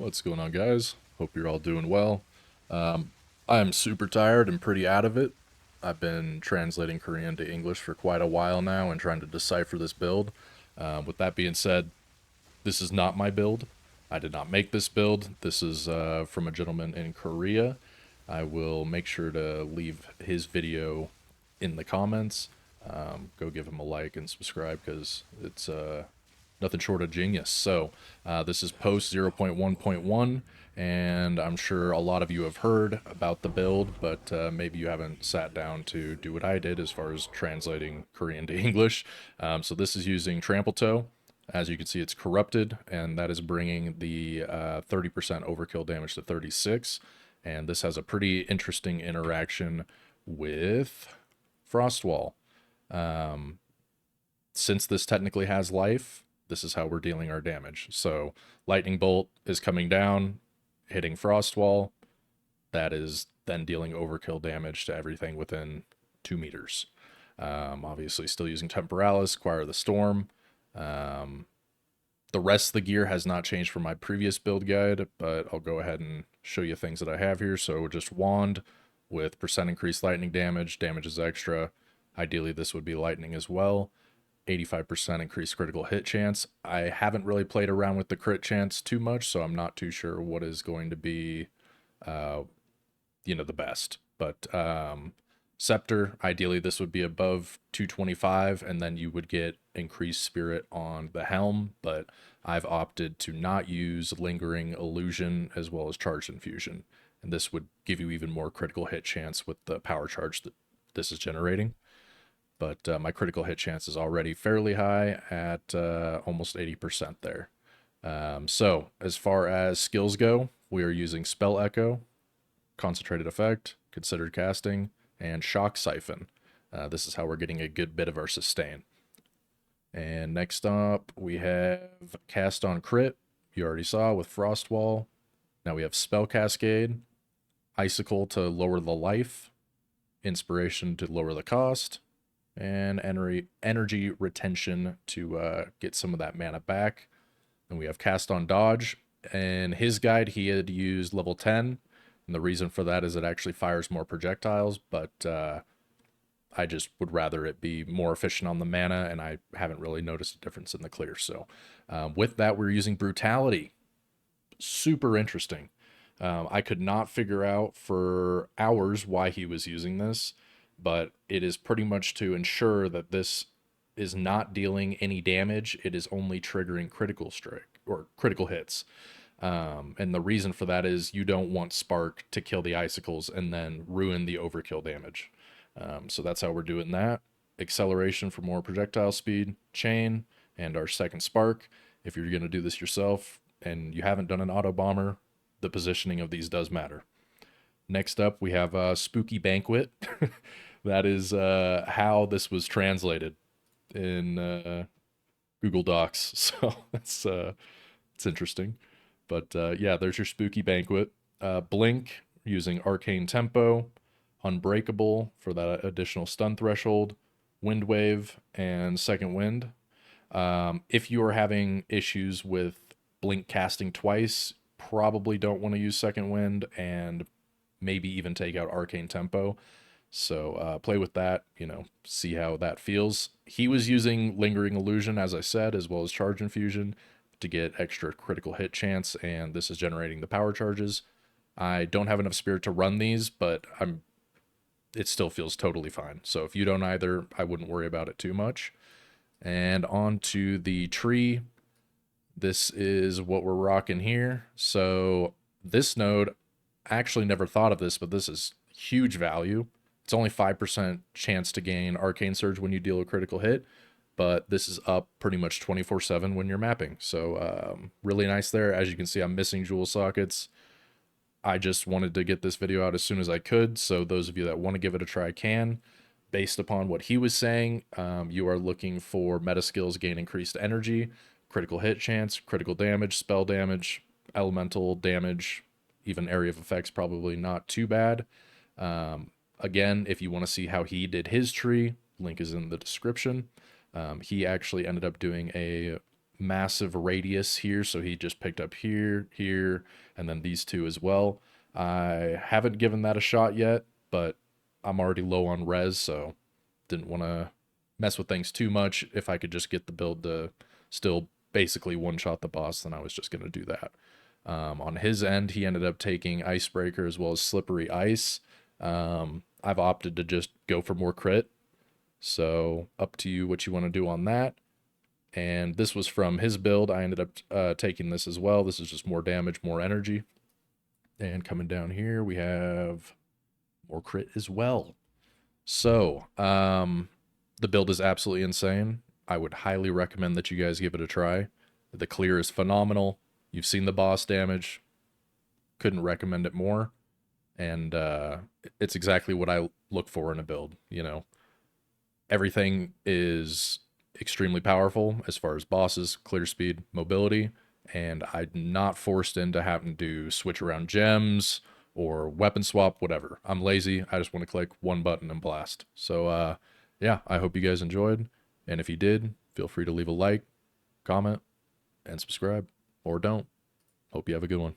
What's going on, guys? Hope you're all doing well. Um, I'm super tired and pretty out of it. I've been translating Korean to English for quite a while now and trying to decipher this build. With that being said, this is not my build. I did not make this build. This is from a gentleman in Korea. I will make sure to leave his video in the comments. Go give him a like and subscribe because it's nothing short of genius. So this is post 0.1.1, and I'm sure a lot of you have heard about the build, but maybe you haven't sat down to do what I did as far as translating Korean to English. So this is using Trample Toe. As you can see, it's corrupted, and that is bringing the 30% overkill damage to 36. And this has a pretty interesting interaction with Frostwall. Since this technically has life, this is how we're dealing our damage. So Lightning Bolt is coming down, hitting Frostwall. That is then dealing overkill damage to everything within 2 meters. Obviously, still using Temporalis, Choir of the Storm. The rest of the gear has not changed from my previous build guide, but I'll go ahead and show you things that I have here. So just Wand with percent increased lightning damage. Damage is extra. Ideally, this would be lightning as well. 85% increased critical hit chance. I haven't really played around with the crit chance too much, so I'm not too sure what is going to be, the best. But Scepter, ideally this would be above 225, and then you would get increased spirit on the helm, but I've opted to not use Lingering Illusion as well as Charged Infusion, and this would give you even more critical hit chance with the power charge that this is generating. But my critical hit chance is already fairly high at almost 80% there. So as far as skills go, we are using Spell Echo, Concentrated Effect, Considered Casting, and Shock Siphon. This is how we're getting a good bit of our sustain. And next up, we have Cast on Crit, you already saw with Frostwall. Now we have Spell Cascade, Icicle to lower the life, Inspiration to lower the cost, and energy retention to get some of that mana back. Then we have Cast on Dodge. And his guide, he had used level 10. And the reason for that is it actually fires more projectiles, but I just would rather it be more efficient on the mana, and I haven't really noticed a difference in the clear. So with that, we're using Brutality. Super interesting. I could not figure out for hours why he was using this, but it is pretty much to ensure that this is not dealing any damage. It is only triggering critical strike or critical hits. And the reason for that is you don't want Spark to kill the icicles and then ruin the overkill damage. So that's how we're doing that. Acceleration for more projectile speed, chain, and our second Spark. If you're going to do this yourself and you haven't done an Autobomber, the positioning of these does matter. Next up, we have Spooky Banquet. That is how this was translated in Google Docs. So that's it's interesting. But yeah, there's your Spooky Banquet. Blink using Arcane Tempo, Unbreakable for that additional stun threshold, Wind Wave, and Second Wind. If you are having issues with Blink casting twice, probably don't want to use Second Wind and maybe even take out Arcane Tempo. So play with that, see how that feels. He was using Lingering Illusion, as I said, as well as Charge Infusion to get extra critical hit chance, and this is generating the power charges. I don't have enough spirit to run these, but it still feels totally fine. So if you don't either, I wouldn't worry about it too much. And on to the tree. This is what we're rocking here. So this node, I actually never thought of this, but this is huge value. It's only 5% chance to gain Arcane Surge when you deal a critical hit, but this is up pretty much 24/7 when you're mapping. So really nice there. As you can see, I'm missing jewel sockets. I just wanted to get this video out as soon as I could, so those of you that want to give it a try can. Based upon what he was saying, you are looking for meta skills gain increased energy, critical hit chance, critical damage, spell damage, elemental damage, even area of effects probably not too bad. Again, if you want to see how he did his tree, link is in the description. He actually ended up doing a massive radius here, so he just picked up here, here, and then these two as well. I haven't given that a shot yet, but I'm already low on res, so didn't want to mess with things too much. If I could just get the build to still basically one-shot the boss, then I was just going to do that. On his end, he ended up taking Icebreaker as well as Slippery Ice. I've opted to just go for more crit, so up to you what you want to do on that. And this was from his build. I ended up taking this as well. This is just more damage, more energy. And coming down here, we have more crit as well. So, the build is absolutely insane. I would highly recommend that you guys give it a try. The clear is phenomenal. You've seen the boss damage. Couldn't recommend it more. And it's exactly what I look for in a build. You know, everything is extremely powerful as far as bosses, clear speed, mobility, and I'm not forced into having to switch around gems or weapon swap, whatever. I'm lazy. I just want to click one button and blast. So, yeah, I hope you guys enjoyed. And if you did, feel free to leave a like, comment, and subscribe. Or don't. Hope you have a good one.